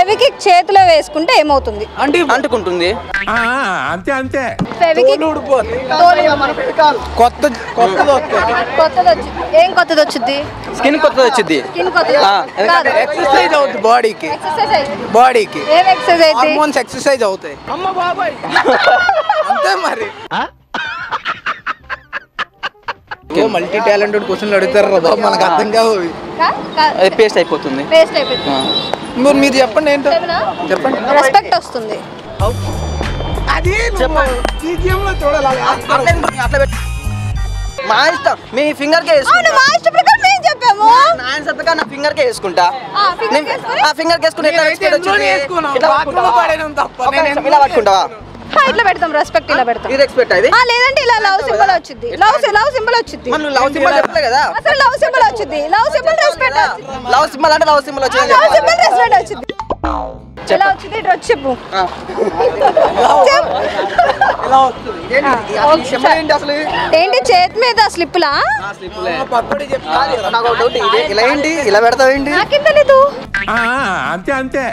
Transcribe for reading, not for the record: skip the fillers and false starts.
ఫెవికిక్ చేతిలో వేసుకుంటే ఏమవుతుంది? అంటుకుంటుంది. అంతే అంతే. ఫెవికిక్ కొత్తది ఏం కొత్తది వచ్చింది? స్కిన్ కొత్తది వచ్చింది. ఎక్సర్సైజ్ అవుతుంది బాడీకి. ఏం ఎక్సర్సైజ్ అయితే? హార్మోన్స్ ఎక్సర్సైజ్ అవుతాయి. అమ్మ బాబాయ్ అంతే మరి. మల్టీ టాలెంటెడ్ క్వశ్చన్లు అడుగుతారు బాబు, మనకు అర్థం కావు. పేస్ట్ అయిపోతుంది. పేస్ట్ అయిపోతుంది. మీరు చెప్పండి ఏంటో చెప్పండి. రెస్పెక్ట్ వస్తుంది. అది మా ఇష్టం, మీ ఫింగర్ కే మా ఇష్ట ప్రకారం మేము చెప్పాము. నా ఆన్సర్ ప్రకారం నా ఫింగర్ కే వేసుకుంటా. ఫింగర్ కేసుకుని ఇలా పట్టుకుంటావా? ఇట్లా పెడతాం, రెస్పెక్ట్ ఇలా పెడతాం. ఇది రెస్పెక్ట్ అది. లేదంటే ఇలా లవ్ సింబల్ వచ్చింది. లవ్ సింబల్ వచ్చింది. మనం లవ్ సింబల్ చెప్పలే కదా. అసలు లవ్ సింబల్ వచ్చింది. లవ్ సింబల్ రెస్పెక్ట్ వచ్చింది. లవ్ సింబల్ అంటే లవ్ సింబల్ వచ్చింది. లవ్ సింబల్ రెస్పెక్ట్ వచ్చింది. ఎలా వచ్చింది? ఇటు వచ్చి చెప్పు. ఏంటి చేతి మీద స్లిప్లా? ఇలా ఏంటి ఇలా పెడతావు ఏంటి? నాకేం తెలీదు. అంతే అంతే.